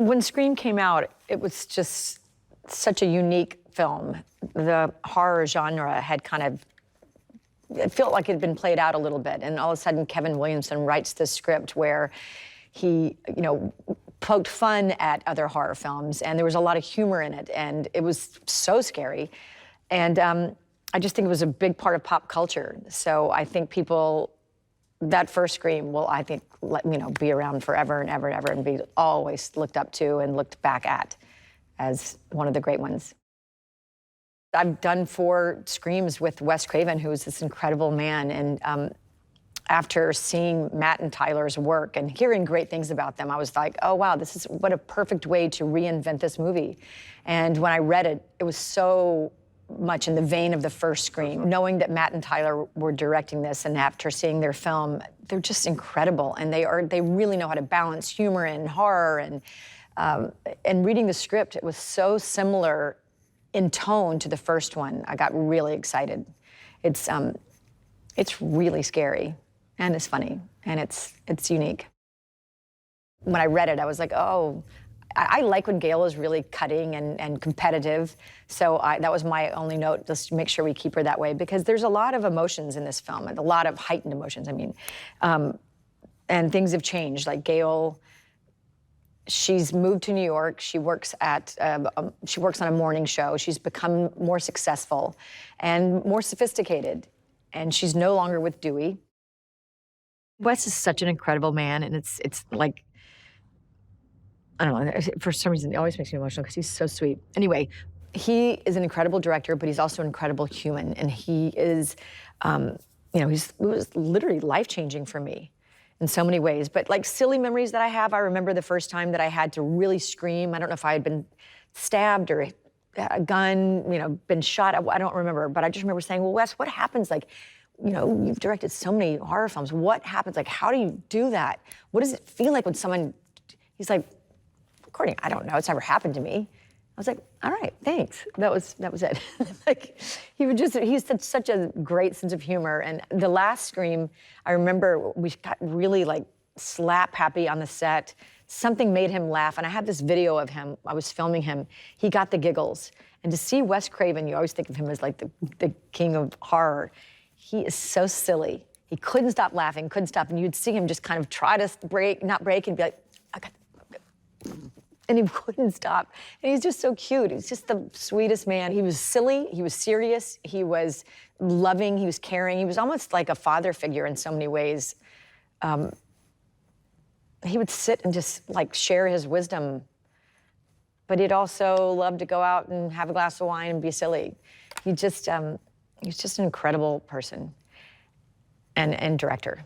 When Scream came out, it was just such a unique film. The horror genre had kind of, it felt like it had been played out a little bit, and all of a sudden Kevin Williamson writes this script where he, poked fun at other horror films, and there was a lot of humor in it, and it was so scary. And I just think it was a big part of pop culture. So I think that first Scream will, I think, be around forever and ever and ever, and be always looked up to and looked back at as one of the great ones. I've done 4 Screams with Wes Craven, who's this incredible man, and after seeing Matt and Tyler's work and hearing great things about them, I was like, oh wow, what a perfect way to reinvent this movie. And when I read it, it was so much in the vein of the first Scream. Knowing that Matt and Tyler were directing this, and after seeing their film, they're just incredible, and they really know how to balance humor and horror, and reading the script, it was so similar in tone to the first one. I got really excited. It's really scary, and it's funny, and it's unique. When I read it, I was like, oh, I like when Gail is really cutting and competitive, so that was my only note, just to make sure we keep her that way, because there's a lot of emotions in this film, and a lot of heightened emotions, and things have changed. Like Gail, she's moved to New York. She works on a morning show. She's become more successful and more sophisticated, and she's no longer with Dewey. Wes is such an incredible man, and it's like, I don't know, for some reason, it always makes me emotional because he's so sweet. Anyway, he is an incredible director, but he's also an incredible human, and he is, it was literally life-changing for me in so many ways. But like silly memories that I have, I remember the first time that I had to really scream. I don't know if I had been stabbed or a gun, been shot. I don't remember, but I just remember saying, well, Wes, what happens? Like, you've directed so many horror films. What happens? Like, how do you do that? What does it feel like when someone, he's like, Courtney, I don't know. It's never happened to me. I was like, all right, thanks. That was it. Like, he's such a great sense of humor. And the last Scream, I remember we got really like slap happy on the set. Something made him laugh, and I had this video of him. I was filming him. He got the giggles. And to see Wes Craven, you always think of him as like the king of horror. He is so silly. He couldn't stop laughing, couldn't stop. And you'd see him just kind of try to not break, and be like, and he wouldn't stop. And he's just so cute. He's just the sweetest man. He was silly, he was serious, he was loving, he was caring. He was almost like a father figure in so many ways. He would sit and just like share his wisdom, but he'd also love to go out and have a glass of wine and be silly. He's just an incredible person and director.